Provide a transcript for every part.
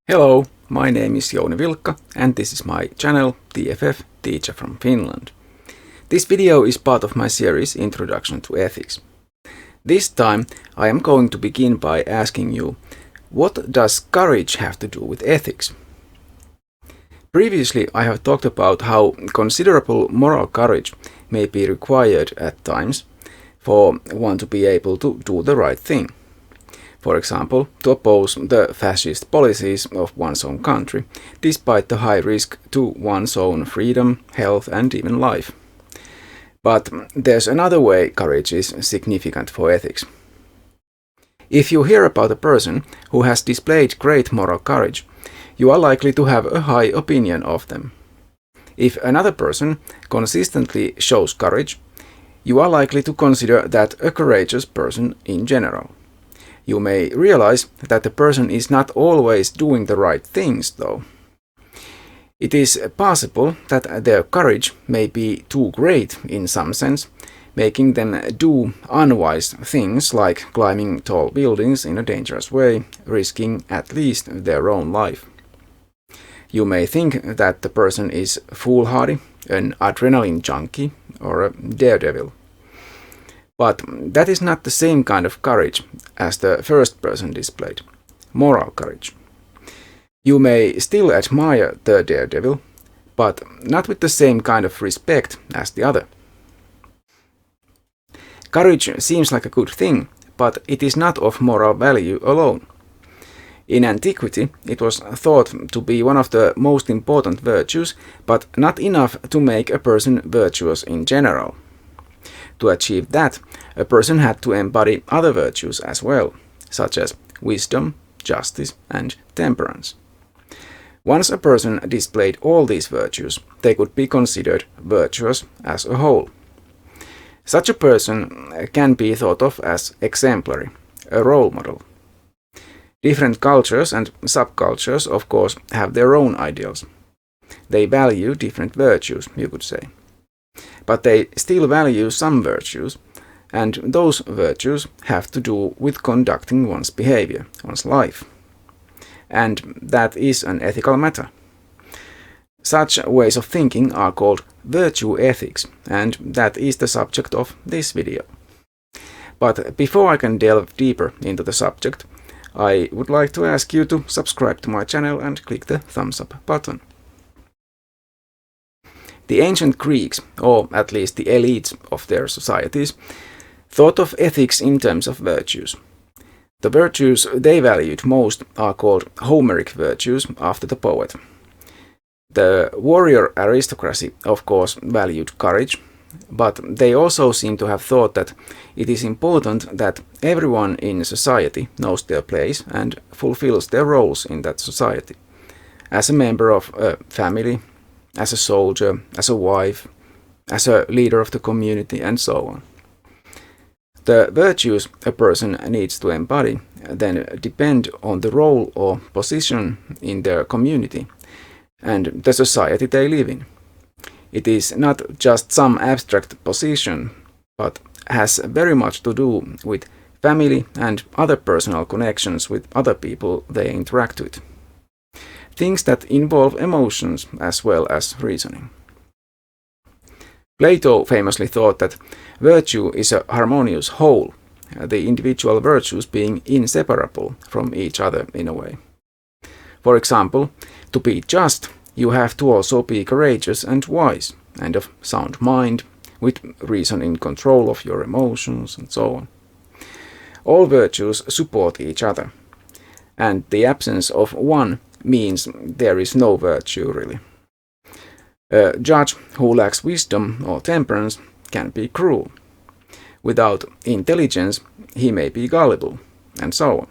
Hello, my name is Jouni Vilkka and this is my channel TFF Teacher from Finland. This video is part of my series Introduction to Ethics. This time I am going to begin by asking you, what does courage have to do with ethics? Previously I have talked about how considerable moral courage may be required at times for one to be able to do the right thing. For example, to oppose the fascist policies of one's own country, despite the high risk to one's own freedom, health and even life. But there's another way courage is significant for ethics. If you hear about a person who has displayed great moral courage, you are likely to have a high opinion of them. If another person consistently shows courage, you are likely to consider that a courageous person in general. You may realize that the person is not always doing the right things, though. It is possible that their courage may be too great in some sense, making them do unwise things like climbing tall buildings in a dangerous way, risking at least their own life. You may think that the person is foolhardy, an adrenaline junkie, or a daredevil. But that is not the same kind of courage as the first person displayed, moral courage. You may still admire the daredevil, but not with the same kind of respect as the other. Courage seems like a good thing, but it is not of moral value alone. In Antiquity, it was thought to be one of the most important virtues, but not enough to make a person virtuous in general. To achieve that, a person had to embody other virtues as well, such as wisdom, justice, and temperance. Once a person displayed all these virtues, they could be considered virtuous as a whole. Such a person can be thought of as exemplary, a role model. Different cultures and subcultures, of course, have their own ideals. They value different virtues, you could say. But they still value some virtues, and those virtues have to do with conducting one's behavior, one's life. And that is an ethical matter. Such ways of thinking are called virtue ethics, and that is the subject of this video. But before I can delve deeper into the subject, I would like to ask you to subscribe to my channel and click the thumbs up button. The ancient Greeks, or at least the elites of their societies, thought of ethics in terms of virtues. The virtues they valued most are called Homeric virtues after the poet. The warrior aristocracy, of course, valued courage, but they also seem to have thought that it is important that everyone in society knows their place and fulfills their roles in that society, as a member of a family, as a soldier, as a wife, as a leader of the community, and so on. The virtues a person needs to embody then depend on the role or position in their community and the society they live in. It is not just some abstract position, but has very much to do with family and other personal connections with other people they interact with. Things that involve emotions as well as reasoning. Plato famously thought that virtue is a harmonious whole, the individual virtues being inseparable from each other in a way. For example, to be just, you have to also be courageous and wise, and of sound mind, with reason in control of your emotions and so on. All virtues support each other, and the absence of one means there is no virtue really. A judge who lacks wisdom or temperance can be cruel. Without intelligence, he may be gullible, and so on.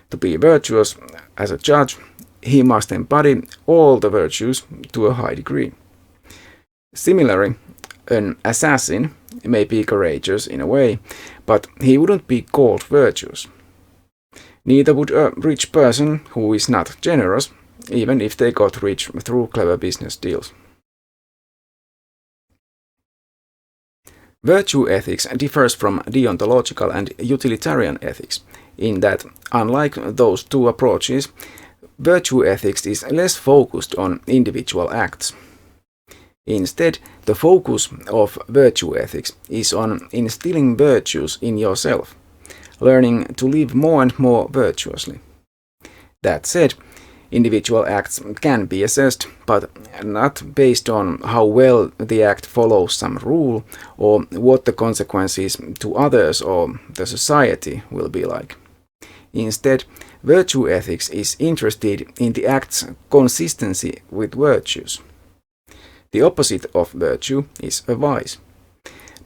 To be virtuous as a judge, he must embody all the virtues to a high degree. Similarly, an assassin may be courageous in a way, but he wouldn't be called virtuous. Neither would a rich person who is not generous, even if they got rich through clever business deals. Virtue ethics differs from deontological and utilitarian ethics in that, unlike those two approaches, virtue ethics is less focused on individual acts. Instead, the focus of virtue ethics is on instilling virtues in yourself, learning to live more and more virtuously. That said, individual acts can be assessed, but not based on how well the act follows some rule or what the consequences to others or the society will be like. Instead, virtue ethics is interested in the act's consistency with virtues. The opposite of virtue is a vice.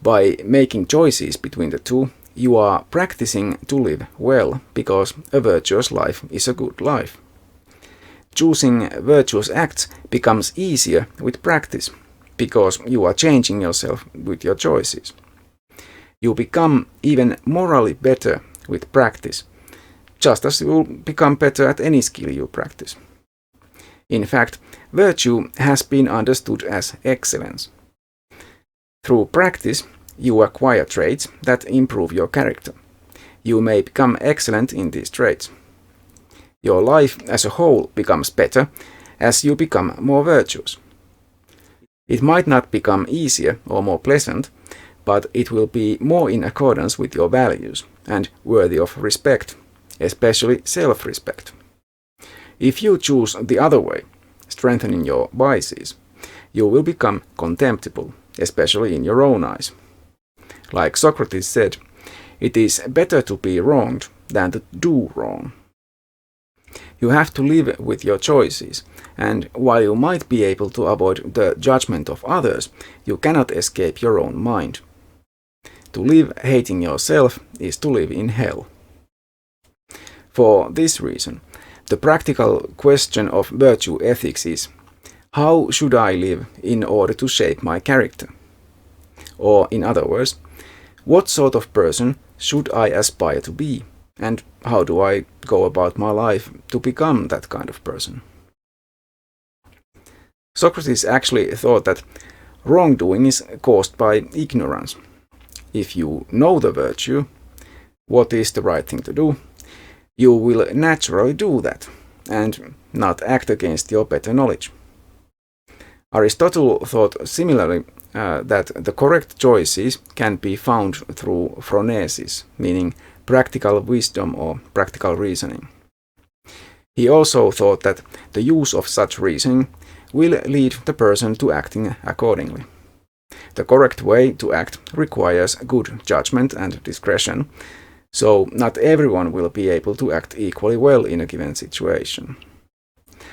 By making choices between the two, you are practicing to live well, because a virtuous life is a good life. Choosing virtuous acts becomes easier with practice, because you are changing yourself with your choices. You become even morally better with practice, just as you will become better at any skill you practice. In fact, virtue has been understood as excellence. Through practice, you acquire traits that improve your character. You may become excellent in these traits. Your life as a whole becomes better as you become more virtuous. It might not become easier or more pleasant, but it will be more in accordance with your values and worthy of respect, especially self-respect. If you choose the other way, strengthening your vices, you will become contemptible, especially in your own eyes. Like Socrates said, it is better to be wronged than to do wrong. You have to live with your choices, and while you might be able to avoid the judgment of others, you cannot escape your own mind. To live hating yourself is to live in hell. For this reason, the practical question of virtue ethics is, how should I live in order to shape my character? Or, in other words, what sort of person should I aspire to be, and how do I go about my life to become that kind of person? Socrates actually thought that wrongdoing is caused by ignorance. If you know the virtue, what is the right thing to do, you will naturally do that, and not act against your better knowledge. Aristotle thought similarly that the correct choices can be found through phronesis, meaning practical wisdom or practical reasoning. He also thought that the use of such reasoning will lead the person to acting accordingly. The correct way to act requires good judgment and discretion, so not everyone will be able to act equally well in a given situation.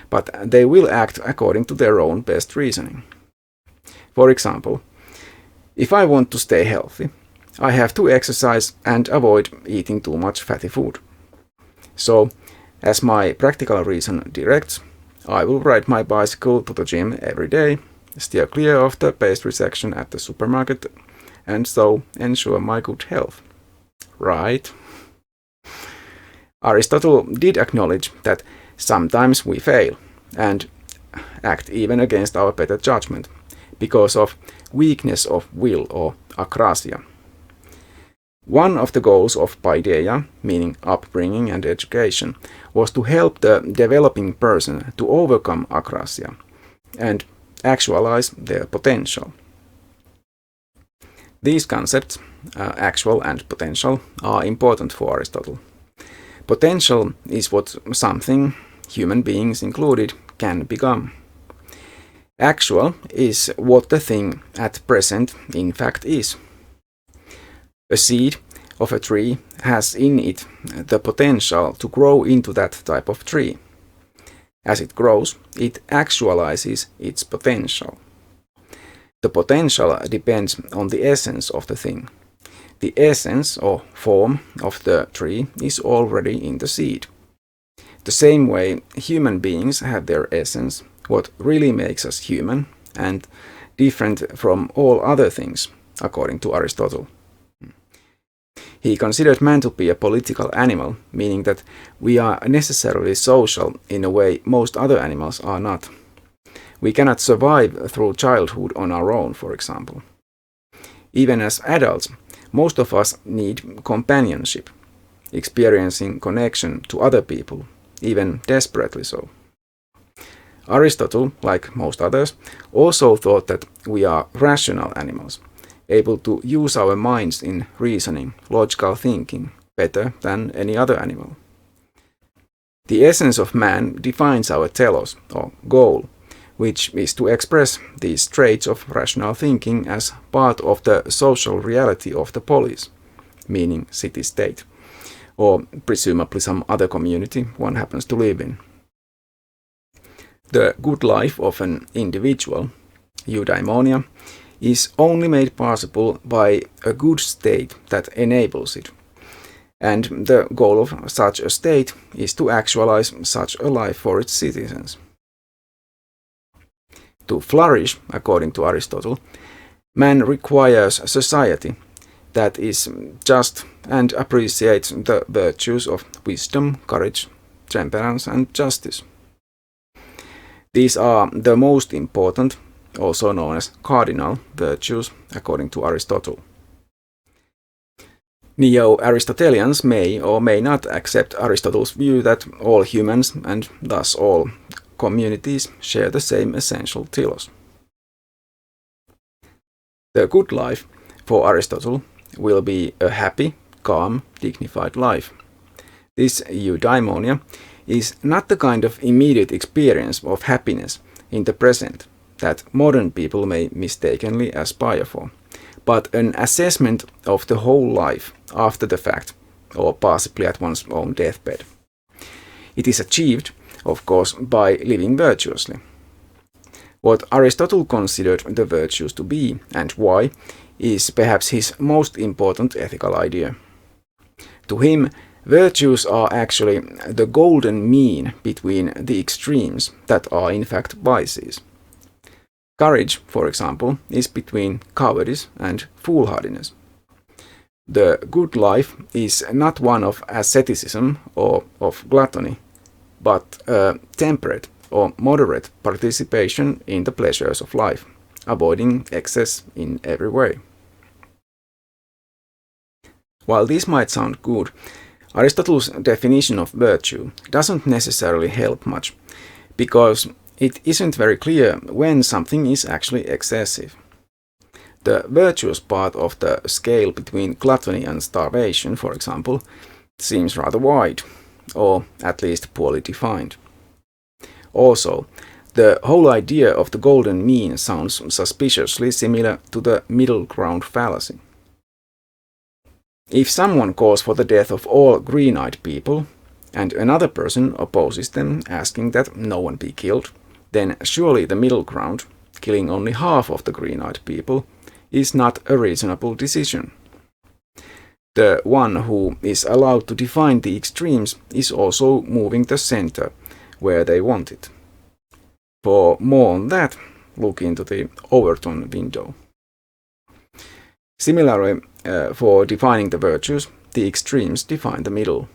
But they will act according to their own best reasoning. For example, if I want to stay healthy, I have to exercise and avoid eating too much fatty food. So, as my practical reason directs, I will ride my bicycle to the gym every day, steer clear of the pastry section at the supermarket, and so ensure my good health. Right? Aristotle did acknowledge that sometimes we fail and act even against our better judgment because of weakness of will or akrasia. One of the goals of paideia, meaning upbringing and education, was to help the developing person to overcome akrasia and actualize their potential. These concepts, actual and potential, are important for Aristotle. Potential is what something, human beings included, can become. Actual is what the thing at present in fact is. A seed of a tree has in it the potential to grow into that type of tree. As it grows, it actualizes its potential. The potential depends on the essence of the thing. The essence or form of the tree is already in the seed. The same way human beings have their essence, what really makes us human, and different from all other things, according to Aristotle. He considered man to be a political animal, meaning that we are necessarily social in a way most other animals are not. We cannot survive through childhood on our own, for example. Even as adults, most of us need companionship, experiencing connection to other people, even desperately so. Aristotle, like most others, also thought that we are rational animals, able to use our minds in reasoning, logical thinking, better than any other animal. The essence of man defines our telos, or goal, which is to express these traits of rational thinking as part of the social reality of the polis, meaning city-state, or presumably some other community one happens to live in. The good life of an individual, eudaimonia, is only made possible by a good state that enables it. And the goal of such a state is to actualize such a life for its citizens. To flourish, according to Aristotle, man requires a society that is just and appreciates the virtues of wisdom, courage, temperance, and justice. These are the most important, also known as cardinal virtues, according to Aristotle. Neo-Aristotelians may or may not accept Aristotle's view that all humans, and thus all communities, share the same essential telos. The good life, for Aristotle, will be a happy, calm, dignified life. This eudaimonia is not the kind of immediate experience of happiness in the present that modern people may mistakenly aspire for, but an assessment of the whole life after the fact, or possibly at one's own deathbed. It is achieved, of course, by living virtuously. What Aristotle considered the virtues to be and why is perhaps his most important ethical idea. To him, virtues are actually the golden mean between the extremes that are in fact vices. Courage, for example, is between cowardice and foolhardiness. The good life is not one of asceticism or of gluttony, but a temperate or moderate participation in the pleasures of life, avoiding excess in every way. While this might sound good, Aristotle's definition of virtue doesn't necessarily help much, because it isn't very clear when something is actually excessive. The virtuous part of the scale between gluttony and starvation, for example, seems rather wide, or at least poorly defined. Also, the whole idea of the golden mean sounds suspiciously similar to the middle ground fallacy. If someone calls for the death of all green-eyed people, and another person opposes them, asking that no one be killed, then surely the middle ground, killing only half of the green-eyed people, is not a reasonable decision. The one who is allowed to define the extremes is also moving the center where they want it. For more on that, look into the Overton window. Similarly, for defining the virtues, the extremes define the middle.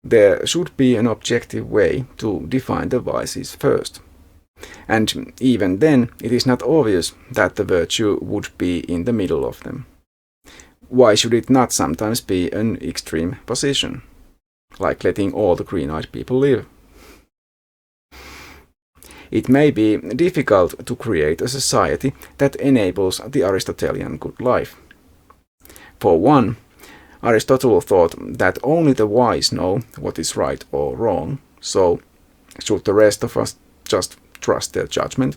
There should be an objective way to define the vices first. And even then, it is not obvious that the virtue would be in the middle of them. Why should it not sometimes be an extreme position, like letting all the green-eyed people live? It may be difficult to create a society that enables the Aristotelian good life. For one, Aristotle thought that only the wise know what is right or wrong, so should the rest of us just trust their judgment?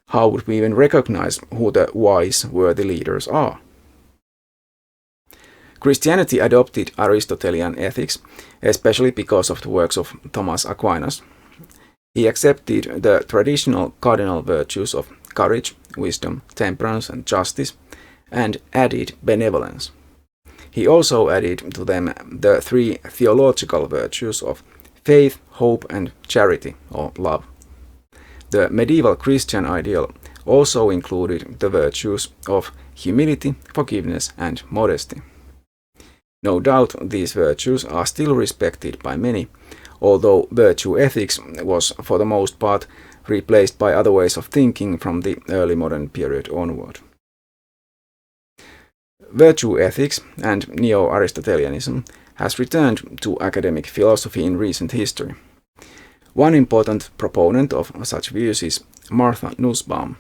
How would we even recognize who the wise, worthy leaders are? Christianity adopted Aristotelian ethics, especially because of the works of Thomas Aquinas. He accepted the traditional cardinal virtues of courage, wisdom, temperance, and justice, and added benevolence. He also added to them the three theological virtues of faith, hope, and charity, or love. The medieval Christian ideal also included the virtues of humility, forgiveness, and modesty. No doubt these virtues are still respected by many, although virtue ethics was for the most part replaced by other ways of thinking from the early modern period onward. Virtue ethics and Neo-Aristotelianism has returned to academic philosophy in recent history. One important proponent of such views is Martha Nussbaum.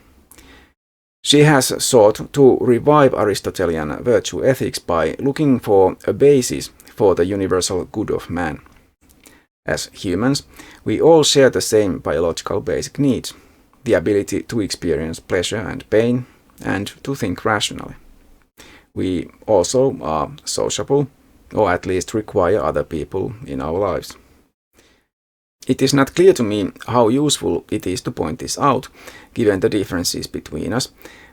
She has sought to revive Aristotelian virtue ethics by looking for a basis for the universal good of man. As humans, we all share the same biological basic needs, the ability to experience pleasure and pain, and to think rationally. We also are sociable, or at least require other people in our lives. It is not clear to me how useful it is to point this out, given the differences between us,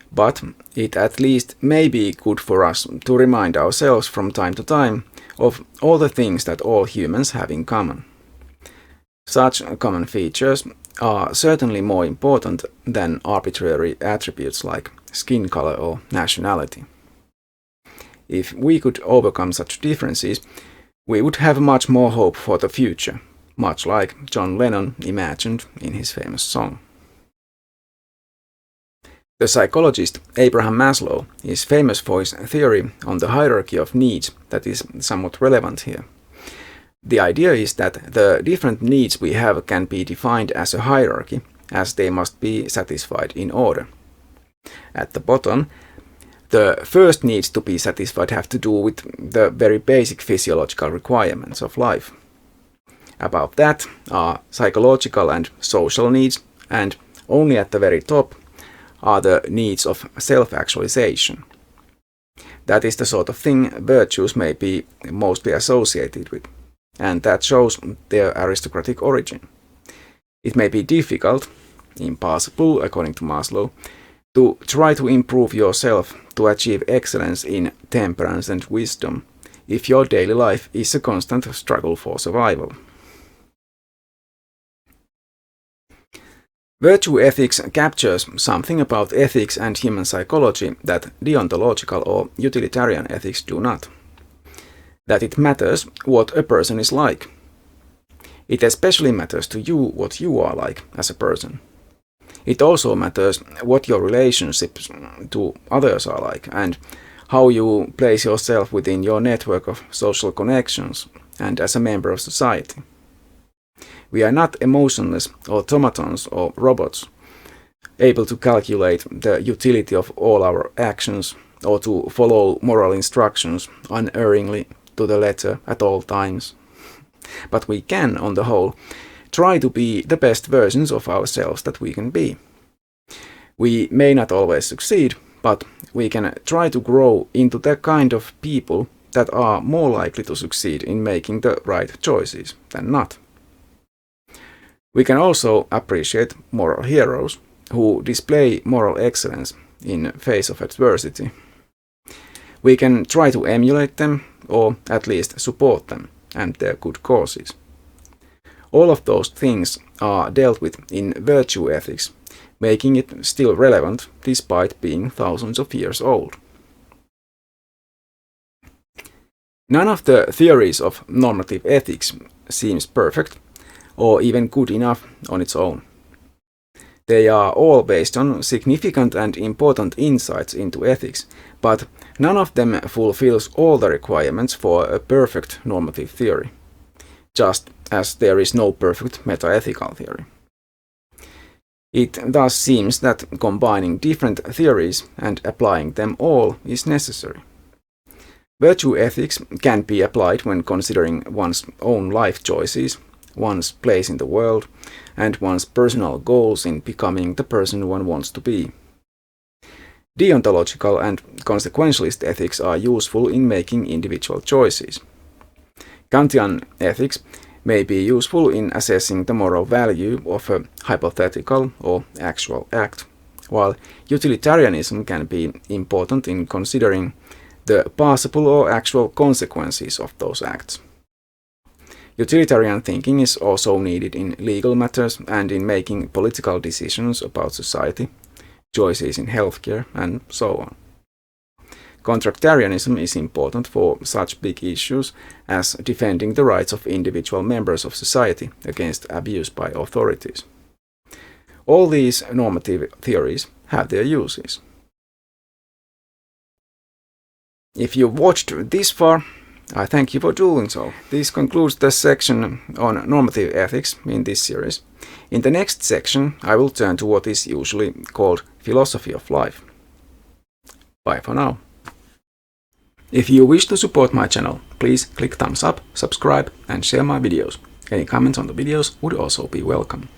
but it at least may be good for us to remind ourselves from time to time of all the things that all humans have in common. Such common features are certainly more important than arbitrary attributes like skin color or nationality. If we could overcome such differences, we would have much more hope for the future, much like John Lennon imagined in his famous song. The psychologist Abraham Maslow is famous for his theory on the hierarchy of needs that is somewhat relevant here. The idea is that the different needs we have can be defined as a hierarchy, as they must be satisfied in order. At the bottom, the first needs to be satisfied have to do with the very basic physiological requirements of life. Above that are psychological and social needs, and only at the very top are the needs of self-actualization. That is the sort of thing virtues may be mostly associated with, and that shows their aristocratic origin. It may be difficult, impossible according to Maslow, to try to improve yourself to achieve excellence in temperance and wisdom if your daily life is a constant struggle for survival. Virtue ethics captures something about ethics and human psychology that deontological or utilitarian ethics do not. That it matters what a person is like. It especially matters to you what you are like as a person. It also matters what your relationships to others are like and how you place yourself within your network of social connections and as a member of society. We are not emotionless automatons or robots, able to calculate the utility of all our actions or to follow moral instructions unerringly to the letter at all times. But we can, on the whole, try to be the best versions of ourselves that we can be. We may not always succeed, but we can try to grow into the kind of people that are more likely to succeed in making the right choices than not. We can also appreciate moral heroes who display moral excellence in face of adversity. We can try to emulate them or at least support them and their good causes. All of those things are dealt with in virtue ethics, making it still relevant despite being thousands of years old. None of the theories of normative ethics seems perfect or even good enough on its own. They are all based on significant and important insights into ethics, but none of them fulfills all the requirements for a perfect normative theory, just as there is no perfect metaethical theory. It thus seems that combining different theories and applying them all is necessary. Virtue ethics can be applied when considering one's own life choices, one's place in the world, and one's personal goals in becoming the person one wants to be. Deontological and consequentialist ethics are useful in making individual choices. Kantian ethics may be useful in assessing the moral value of a hypothetical or actual act, while utilitarianism can be important in considering the possible or actual consequences of those acts. Utilitarian thinking is also needed in legal matters and in making political decisions about society, choices in healthcare, and so on. Contractarianism is important for such big issues as defending the rights of individual members of society against abuse by authorities. All these normative theories have their uses. If you watched this far, I thank you for doing so. This concludes the section on normative ethics in this series. In the next section, I will turn to what is usually called philosophy of life. Bye for now. If you wish to support my channel, please click thumbs up, subscribe, and share my videos. Any comments on the videos would also be welcome.